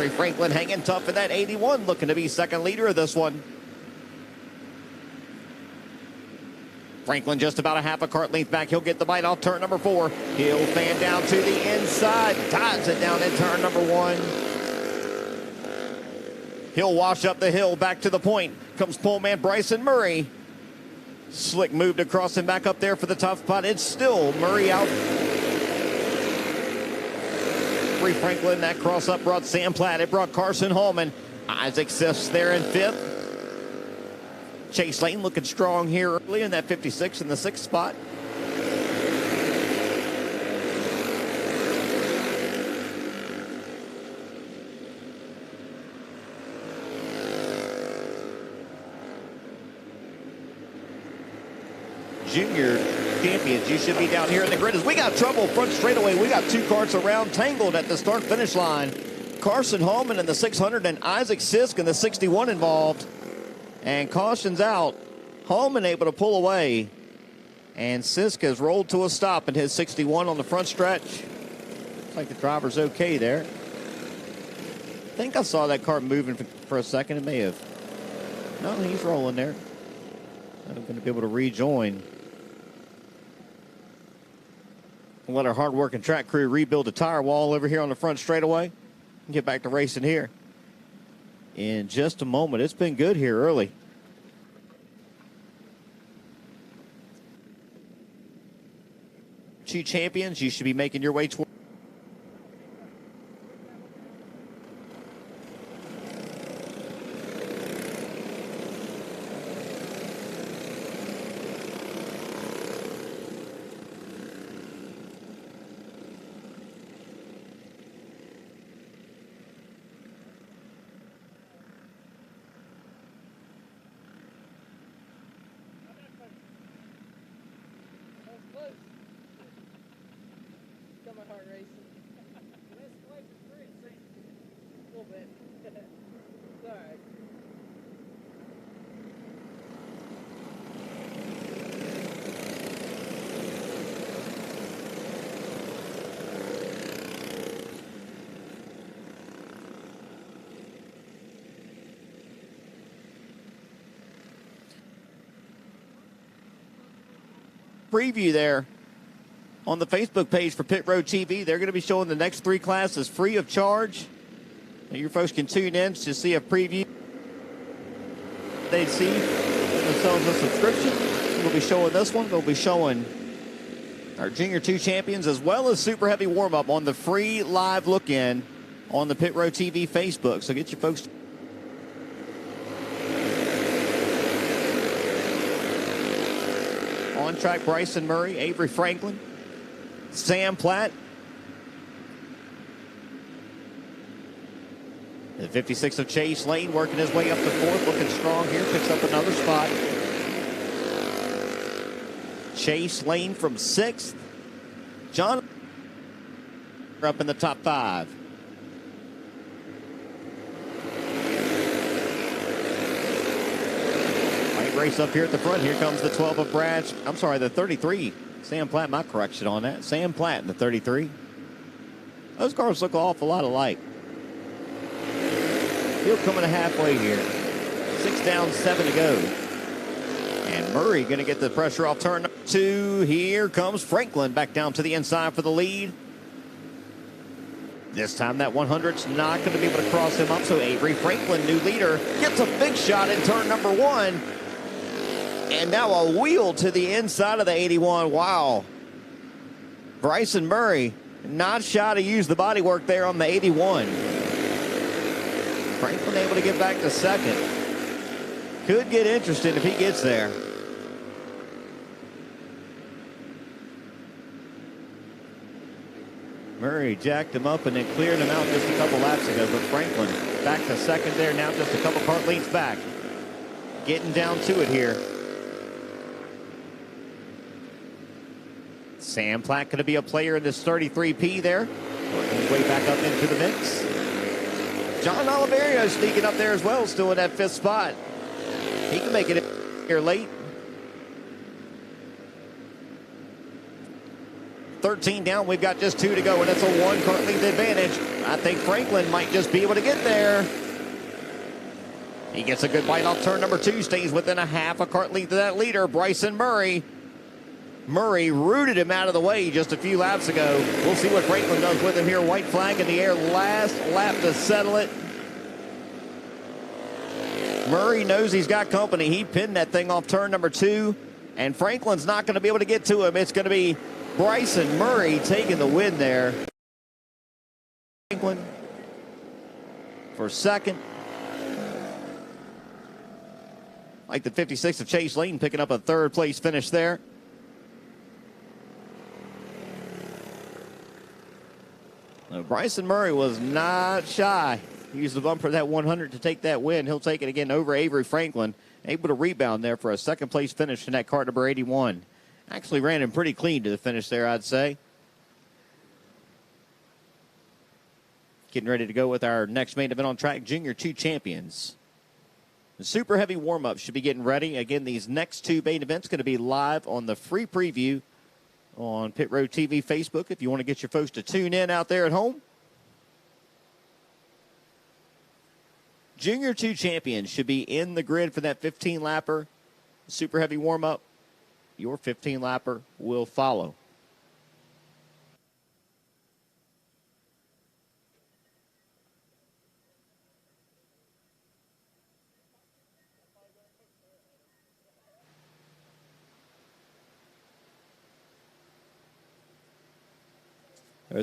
Avery Franklin hanging tough in that 81, looking to be second leader of this one. Franklin just about a half a cart length back. He'll get the bite off turn number 4. He'll fan down to the inside. Ties it down in turn number 1. He'll wash up the hill back to the point. Comes poleman Bryson Murray. Slick moved across and back up there for the top spot. It's still Murray out. Avery Franklin, that cross up brought Sam Platt. It brought Carson Hallman. Isaac Siffs there in 5th. Chase Lane looking strong here early in that 56 in the 6th spot. Junior champions, you should be down here in the grid as we got trouble front straightaway. We got 2 carts around tangled at the start finish line. Carson Hallman in the 600 and Isaac Sisk in the 61 involved. And caution's out. Hallman able to pull away. And Sisk has rolled to a stop in his 61 on the front stretch. Looks like the driver's okay there. I think I saw that cart moving for a second. It may have. No, he's rolling there. I'm going to be able to rejoin. We'll let our hard-working track crew rebuild the tire wall over here on the front straightaway and get back to racing here in just a moment. It's been good here early. Two champions, you should be making your way toward. Preview there on the Facebook page for Pit Road TV. They're going to be showing the next 3 classes free of charge. And your folks can tune in to see a preview. They see themselves a subscription. We'll be showing this one. We'll be showing our Junior 2 champions as well as Super Heavy warm-up on the free live look-in on the Pit Road TV Facebook. So get your folks. On track, Bryson Murray, Avery Franklin, Sam Platt. The 56 of Chase Lane working his way up to 4th, looking strong here, picks up another spot. Chase Lane from 6th. John up in the top 5. Race up here at the front. Here comes the 12 of Brad. I'm sorry, the 33. Sam Platt, my correction on that. Sam Platt in the 33. Those cars look an awful lot alike. He'll come in halfway here. 6 down, 7 to go. And Murray going to get the pressure off turn 2. Here comes Franklin back down to the inside for the lead. This time that 100's not going to be able to cross him up. So Avery Franklin, new leader, gets a big shot in turn number 1. And now a wheel to the inside of the 81. Wow. Bryson Murray not shy to use the bodywork there on the 81. Franklin able to get back to 2nd. Could get interesting if he gets there. Murray jacked him up and then cleared him out just a couple laps ago. But Franklin back to 2nd there, now just a couple cart lengths back. Getting down to it here. Sam Platt going to be a player in this 33P there. Working his way back up into the mix. John Oliverio sneaking up there as well, still in that 5th spot. He can make it here late. 13 down. We've got just 2 to go, and it's a 1-car lead advantage. I think Franklin might just be able to get there. He gets a good bite off turn number 2, stays within a half a cart lead to that leader, Bryson Murray. Murray rooted him out of the way just a few laps ago. We'll see what Franklin does with him here. White flag in the air, last lap to settle it. Murray knows he's got company. He pinned that thing off turn number 2, and Franklin's not going to be able to get to him. It's going to be Bryson Murray taking the win there. Franklin for second. Like the 56 of Chase Lane picking up a third place finish there. Now, Bryson Murray was not shy. He used the bumper of that 100 to take that win. He'll take it again over Avery Franklin. Able to rebound there for a second place finish in that car number 81. Actually ran him pretty clean to the finish there, I'd say. Getting ready to go with our next main event on track, Junior 2 champions. The super heavy warm-up should be getting ready. Again, these next 2 main events going to be live on the free preview on Pit Road TV Facebook if you want to get your folks to tune in out there at home. Junior 2 champions should be in the grid for that 15-lapper super heavy warm-up. Your 15-lapper will follow.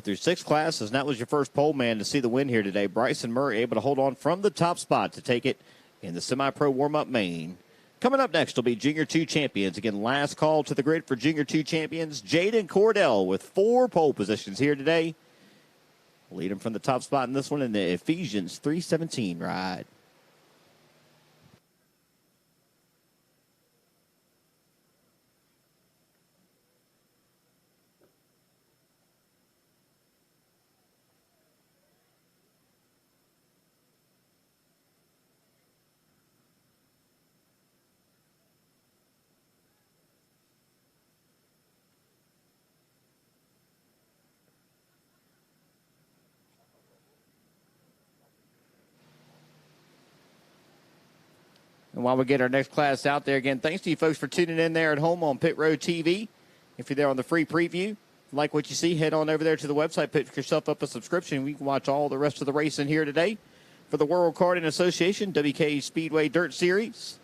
Through 6 classes, and that was your first pole man to see the win here today. Bryson Murray able to hold on from the top spot to take it in the semi-pro warm-up main. Coming up next will be Junior 2 champions. Again, last call to the grid for Junior 2 champions. Jaden Cordell with 4 pole positions here today. Lead him from the top spot in this one in the Ephesians 3:17 ride. And while we get our next class out there, again, thanks to you folks for tuning in there at home on Pit Road TV. If you're there on the free preview, like what you see, head on over there to the website, pick yourself up a subscription. We can watch all the rest of the racing here today for the World Karting Association, WKA Speedway Dirt Series.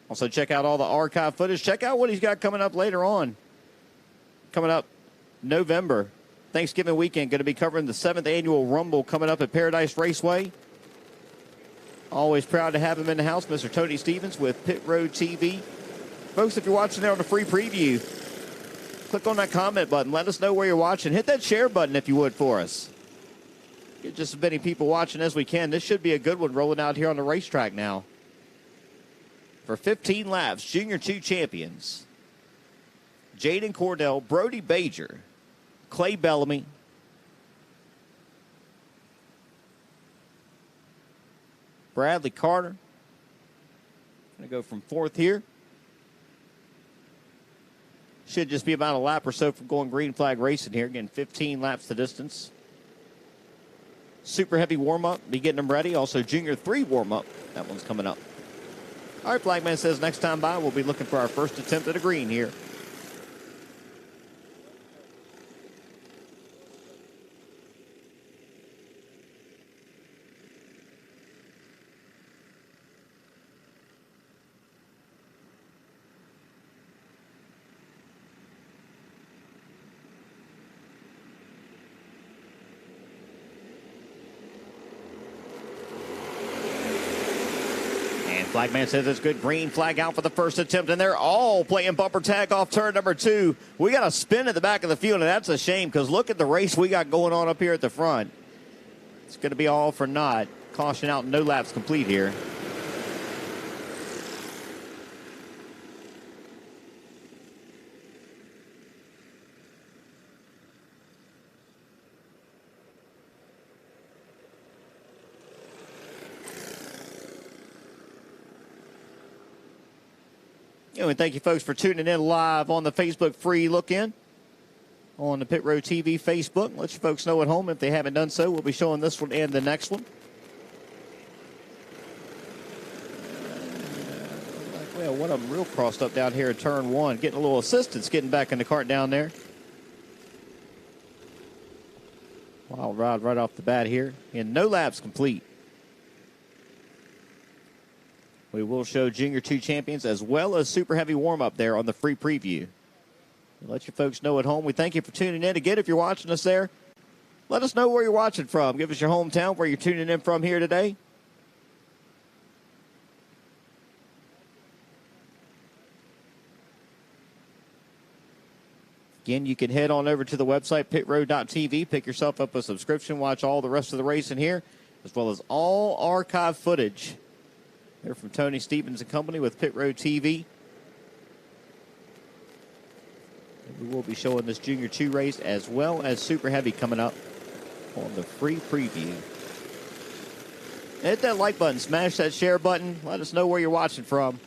Also, check out all the archive footage. Check out what he's got coming up later on. Coming up November, Thanksgiving weekend, going to be covering the 7th Annual Rumble coming up at Paradise Raceway. Always proud to have him in the house, Mr. Tony Stevens with Pit Road TV. Folks, if you're watching there on the free preview, click on that comment button. Let us know where you're watching. Hit that share button if you would for us. Get just as many people watching as we can. This should be a good one rolling out here on the racetrack now. For 15 laps, Junior 2 champions. Jaden Cordell, Brody Bajer, Clay Bellamy, Bradley Carter. Going to go from 4th here. Should just be about a lap or so from going green flag racing here. Again, 15 laps the distance. Super heavy warm-up. Be getting them ready. Also, Junior 3 warm-up. That one's coming up. All right, Flagman says next time by, we'll be looking for our first attempt at a green here. Flagman says it's good. Green flag out for the first attempt, and they're all playing bumper tag off turn number 2. We got a spin at the back of the field, and that's a shame because look at the race we got going on up here at the front. It's going to be all for naught. Caution out, no laps complete here. And thank you, folks, for tuning in live on the Facebook free look-in. on the Pit Road TV Facebook. Let you folks know at home if they haven't done so. We'll be showing this one and the next one. Well, one of them real crossed up down here at turn one. Getting a little assistance getting back in the cart down there. Wild ride right off the bat here. And no laps complete. We will show Junior 2 champions as well as Super Heavy warm-up there on the free preview. We'll let you folks know at home. We thank you for tuning in. Again, if you're watching us there, let us know where you're watching from. Give us your hometown, where you're tuning in from here today. Again, you can head on over to the website, pitroad.tv, pick yourself up a subscription, watch all the rest of the racing here, as well as all archive footage. Here from Tony Stevens and company with Pit Road TV. We will be showing this Junior 2 race as well as Super Heavy coming up on the free preview. Hit that like button, smash that share button. Let us know where you're watching from.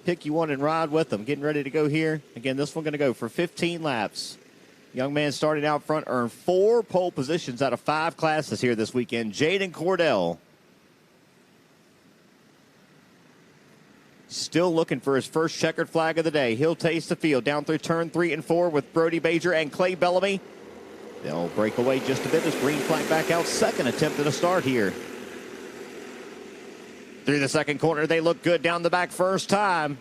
Pick you one and ride with them. Getting ready to go here. Again, this one going to go for 15 laps. Young man starting out front, earned 4 pole positions out of 5 classes here this weekend. Jaden Cordell. Still looking for his first checkered flag of the day. He'll taste the field down through turn 3 and 4 with Brody Bajer and Clay Bellamy. They'll break away just a bit as green flag back out. Second attempt at a start here. Through the second corner, they look good down the back first time.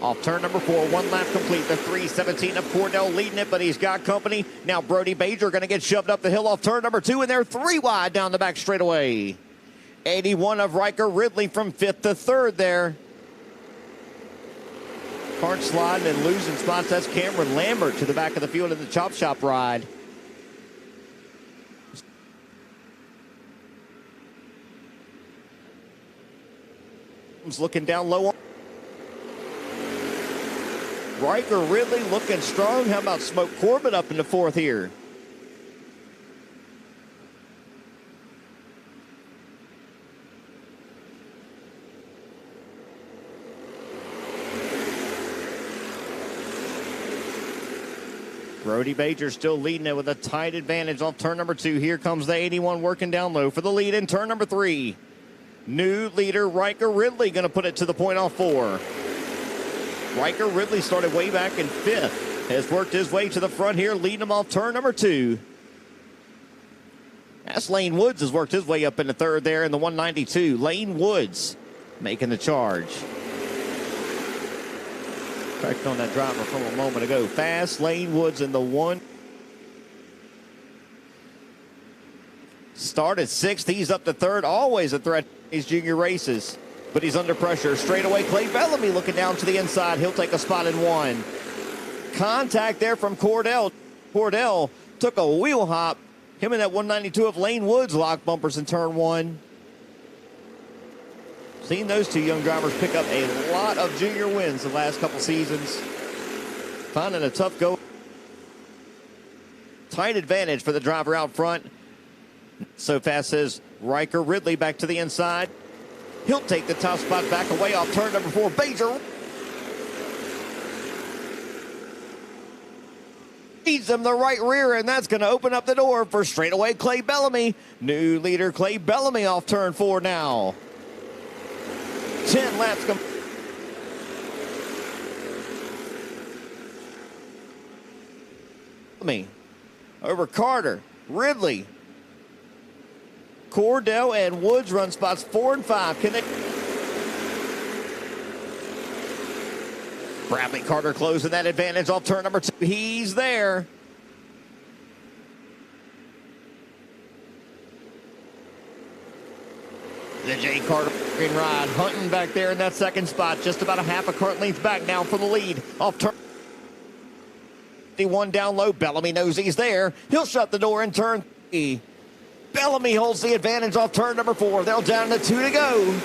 Off turn number 4, 1 lap complete. The 3:17 of Cordell leading it, but he's got company. Now Brody Bajer going to get shoved up the hill off turn number 2, and they're 3 wide down the back straightaway. 81 of Riker Ridley from 5th to 3rd there. Cart sliding and losing spots. That's Cameron Lambert to the back of the field in the chop shop ride. Looking down low. Riker Ridley looking strong. How about Smoke Corbett up in the 4th here? Brody Bajer still leading it with a tight advantage off turn number 2. Here comes the 81 working down low for the lead in turn number 3. New leader Riker Ridley going to put it to the point off 4. Riker Ridley started way back in 5th. Has worked his way to the front here, leading him off turn number 2. That's Lane Woods has worked his way up in the 3rd there in the 192. Lane Woods making the charge. Correct on that driver from a moment ago. Fast Lane Woods in the 1. Started 6th, he's up to 3rd. Always a threat in these junior races. But he's under pressure. Straight away, Clay Bellamy looking down to the inside. He'll take a spot in 1. Contact there from Cordell. Cordell took a wheel hop. Him and that 192 of Lane Woods lock bumpers in turn 1. Seen those two young drivers pick up a lot of junior wins the last couple seasons. Finding a tough go. Tight advantage for the driver out front. So fast says Riker Ridley back to the inside. He'll take the top spot back away off turn number 4. Bajer feeds him the right rear, and that's going to open up the door for straightaway Clay Bellamy. New leader Clay Bellamy off turn 4 now. 10 laps Bellamy over Carter, Ridley, Cordell and Woods run spots 4 and 5. Can they? Bradley Carter closing that advantage off turn number 2. He's there. The Jay Carter ride, hunting back there in that second spot. Just about a half a cart length back now for the lead. Off turn 51 down low. Bellamy knows he's there. He'll shut the door in turn 3. Bellamy holds the advantage off turn number 4. They're down to 2 to go.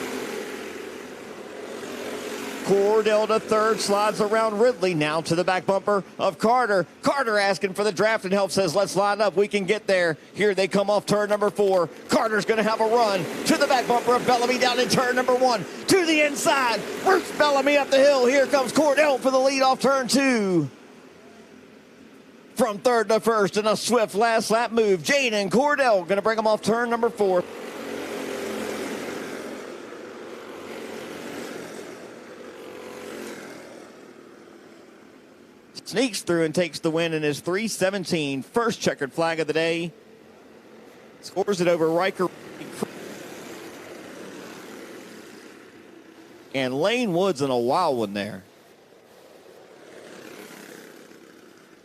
Cordell to third, slides around Ridley, now to the back bumper of Carter. Carter asking for the draft and help, says, let's line up, we can get there. Here they come off turn number 4. Carter's going to have a run to the back bumper of Bellamy down in turn number 1. To the inside, Bruce Bellamy up the hill. Here comes Cordell for the lead off turn 2. From third to first in a swift last lap move. Jaden Cordell going to bring him off turn number 4. Sneaks through and takes the win in his 3:17. First checkered flag of the day. Scores it over Riker. And Lane Woods in a wild one there.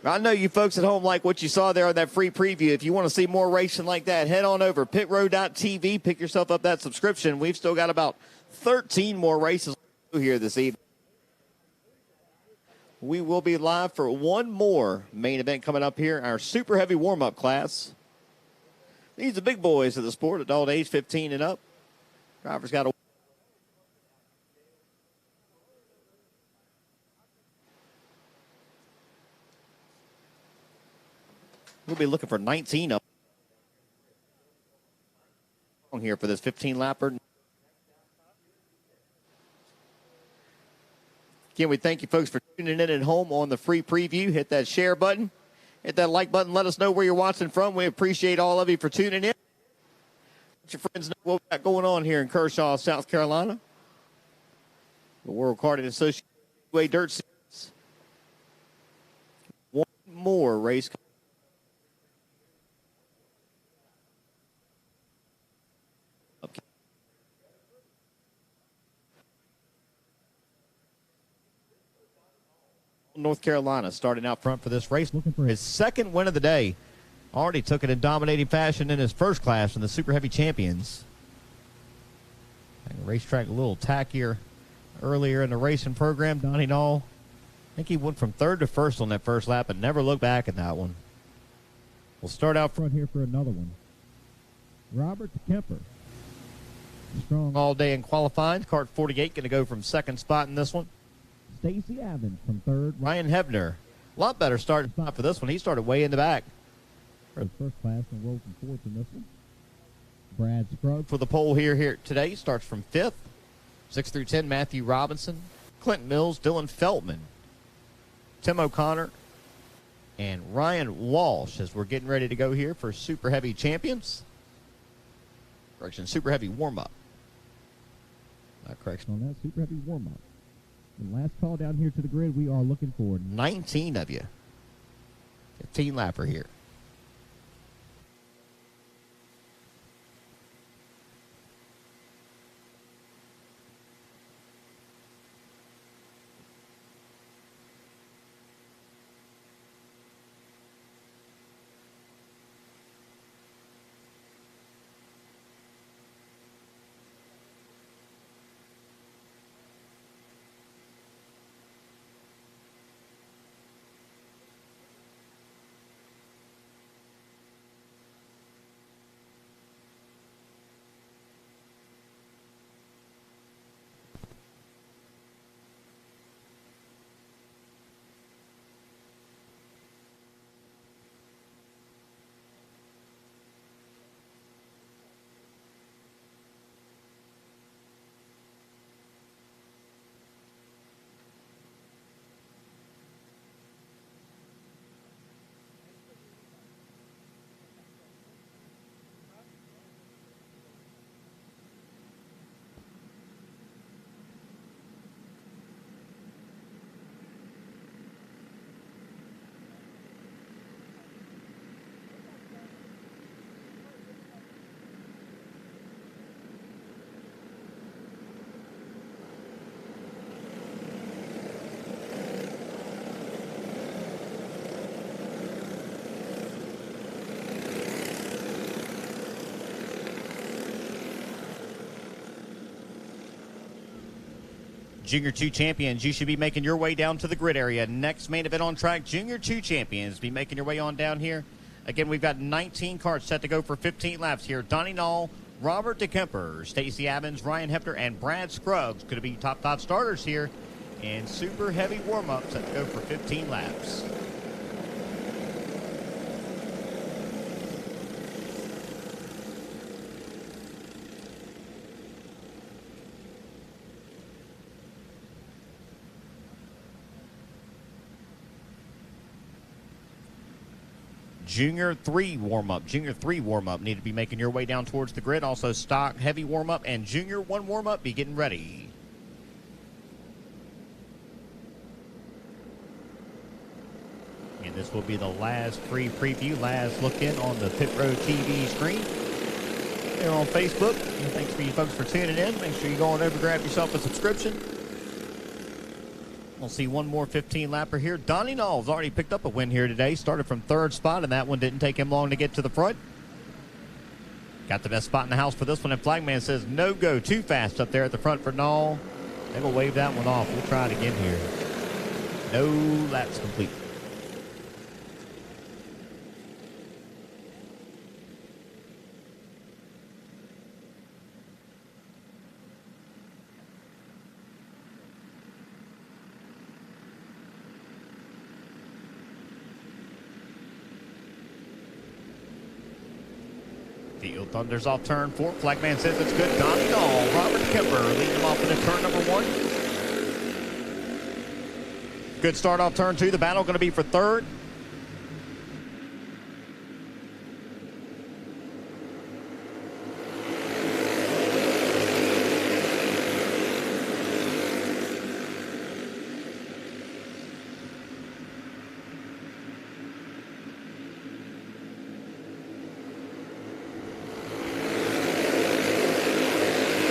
I know you folks at home like what you saw there on that free preview. If you want to see more racing like that, head on over pitrow.tv. Pick yourself up that subscription. We've still got about 13 more races here this evening. We will be live for one more main event coming up here, our super heavy warm-up class. These are the big boys of the sport, adult age 15 and up. Driver's got a... We'll be looking for 19 up here for this 15-lapper. Again, we thank you folks for tuning in at home on the free preview. Hit that share button. Hit that like button. Let us know where you're watching from. We appreciate all of you for tuning in. Let your friends know what we got going on here in Kershaw, South Carolina. The World Karting Association Dirt Series. One more race. North Carolina starting out front for this race, looking for his second win of the day. Already took it in dominating fashion in his first class in the Super Heavy Champions. And the racetrack a little tackier earlier in the racing program. Donnie Nall, I think he went from third to first on that first lap and never looked back in that one. We'll start out front here for another one. Robert Kemper. Strong all day in qualifying. Kart 48 going to go from second spot in this one. Stacy Evans from third. Ryan Hebner. A lot better starting spot for this one. He started way in the back. For the first class and rolled from fourth in this one. Brad Scruggs for the pole here today. Starts from fifth. 6 through 10, Matthew Robinson, Clint Mills, Dylan Feltman, Tim O'Connor, and Ryan Walsh as we're getting ready to go here for Super Heavy Champions. Correction, Super Heavy warm-up. Correction on that, Super Heavy warm-up. The last call down here to the grid, we are looking for 19 of you. 15 lapper here. Junior 2 champions, you should be making your way down to the grid area. Next main event on track, Junior 2 champions, be making your way on down here. Again, we've got 19 cars set to go for 15 laps here. Donnie Nall, Robert DeKemper, Stacy Evans, Ryan Hepner, and Brad Scruggs could be top 5 starters here And super heavy warm-up set to go for 15 laps. Junior 3 warm-up. Junior 3 warm-up. Need to be making your way down towards the grid. Also stock heavy warm-up and Junior 1 warm-up. Be getting ready. And this will be the last free preview, last look in on the Pit Road TV screen here on Facebook. And thanks for you folks for tuning in. Make sure you go on over and grab yourself a subscription. We'll see one more 15-lapper here. Donnie Knoll's already picked up a win here today. Started from 3rd spot, and that one didn't take him long to get to the front. Got the best spot in the house for this one, and Flagman says no go too fast up there at the front for Knoll. They will wave that one off. We'll try it again here. No laps complete. Field Thunder's off turn 4. Flagman says it's good. Donnie Knoll, Robert Kemper leading him off into turn number 1. Good start off turn 2. The battle going to be for 3rd.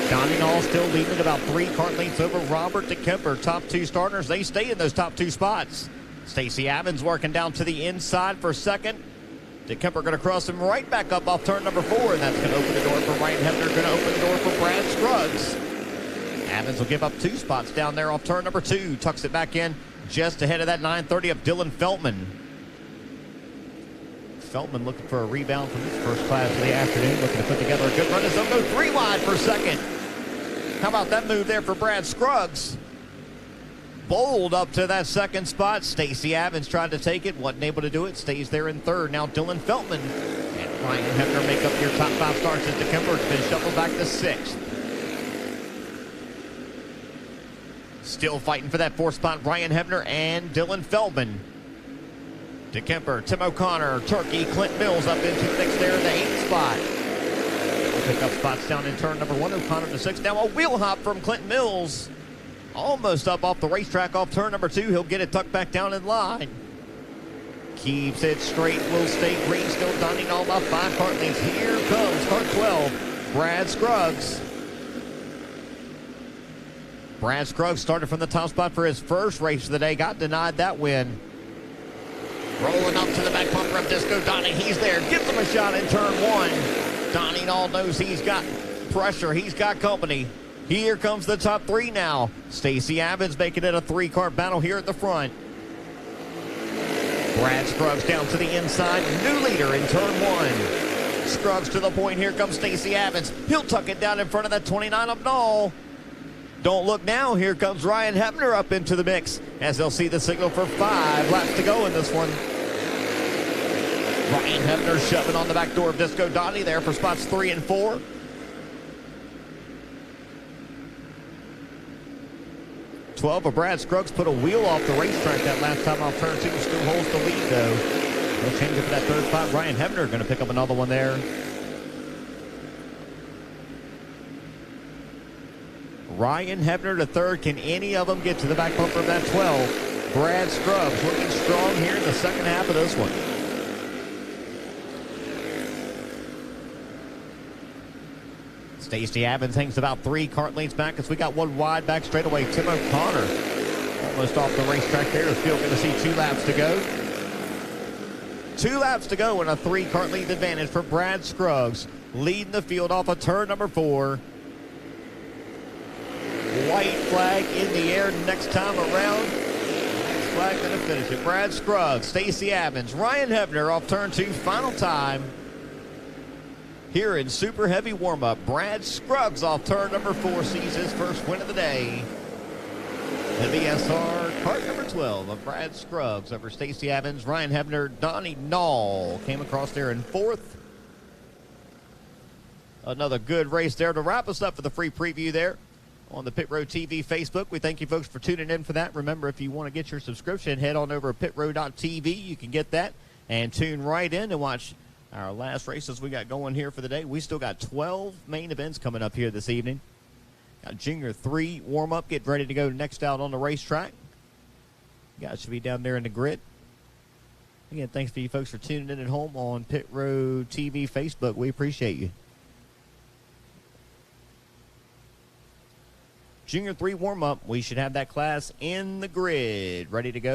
Donnie Knoll still leading about 3 kart lengths over Robert DeKemper. Top 2 starters, they stay in those top 2 spots. Stacey Evans working down to the inside for 2nd. DeKemper going to cross him right back up off turn number 4, and that's going to open the door for Ryan Hebner. Going to open the door for Brad Scruggs. Evans will give up 2 spots down there off turn number 2. Tucks it back in just ahead of that 930 of Dylan Feltman. Feltman looking for a rebound from his first class of the afternoon. Looking to put together a good run as they'll go 3 wide for 2nd. How about that move there for Brad Scruggs? Bowled up to that 2nd spot. Stacey Evans tried to take it, wasn't able to do it. Stays there in 3rd. Now Dylan Feltman and Ryan Hebner make up your top 5 starts as DeKemper has been shuffled back to 6th. Still fighting for that 4th spot, Ryan Hebner and Dylan Feltman. DeKemper, Tim O'Connor, Turkey, Clint Mills up into the mix there in the 8th spot. Pick up spots down in turn number 1. O'Connor to 6. Now a wheel hop from Clint Mills. Almost up off the racetrack off turn number 2. He'll get it tucked back down in line. Keeps it straight. Will stay green. Still Donnie Knoll about 5 kart lengths. Here comes kart 12. Brad Scruggs. Brad Scruggs started from the top spot for his first race of the day. Got denied that win. Rolling up to the back bumper of Disco Donnie. He's there. Gives him a shot in turn 1. Donnie Knoll knows he's got pressure. He's got company. Here comes the top 3 now. Stacey Evans making it a 3-kart battle here at the front. Brad Scruggs down to the inside. New leader in turn 1. Scruggs to the point. Here comes Stacey Evans. He'll tuck it down in front of that 29 of Knoll. Don't look now. Here comes Ryan Hebner up into the mix as they'll see the signal for 5 laps to go in this one. Ryan Hebner shoving on the back door of Disco Donnie there for spots 3 and 4. Of Brad Scruggs put a wheel off the racetrack that last time off turn 2. Still holds the lead though. They'll change it for that 3rd spot. Ryan Hebner going to pick up another one there. Ryan Hebner to 3rd. Can any of them get to the back bumper of that 12? Brad Scruggs looking strong here in the 2nd half of this one. Stacey Evans hangs about 3 kart lengths back as we got 1 wide back straightaway. Tim O'Connor almost off the racetrack there. Still going to see 2 laps to go. 2 laps to go and a 3 kart length advantage for Brad Scruggs. Leading the field off of turn number 4. White flag in the air next time around. Next flag going to finish it. Brad Scruggs, Stacey Evans, Ryan Hebner off turn 2. Final time. Here in super heavy warm-up, Brad Scruggs off turn number 4 sees his first win of the day. the VSR cart number 12 of Brad Scruggs over Stacy Evans, Ryan Hebner, Donnie Knoll came across there in fourth. Another good race there to wrap us up for the free preview there on the Pit Road TV Facebook. We thank you folks for tuning in for that. Remember, if you want to get your subscription, head on over to pitroad.tv. You can get that and tune right in and watch our last races we got going here for the day. We still got 12 main events coming up here this evening. Got Junior 3 warm-up, get ready to go next out on the racetrack. You guys should be down there in the grid. Again, thanks for you folks for tuning in at home on Pit Road TV Facebook. We appreciate you. Junior 3 warm-up, we should have that class in the grid, ready to go.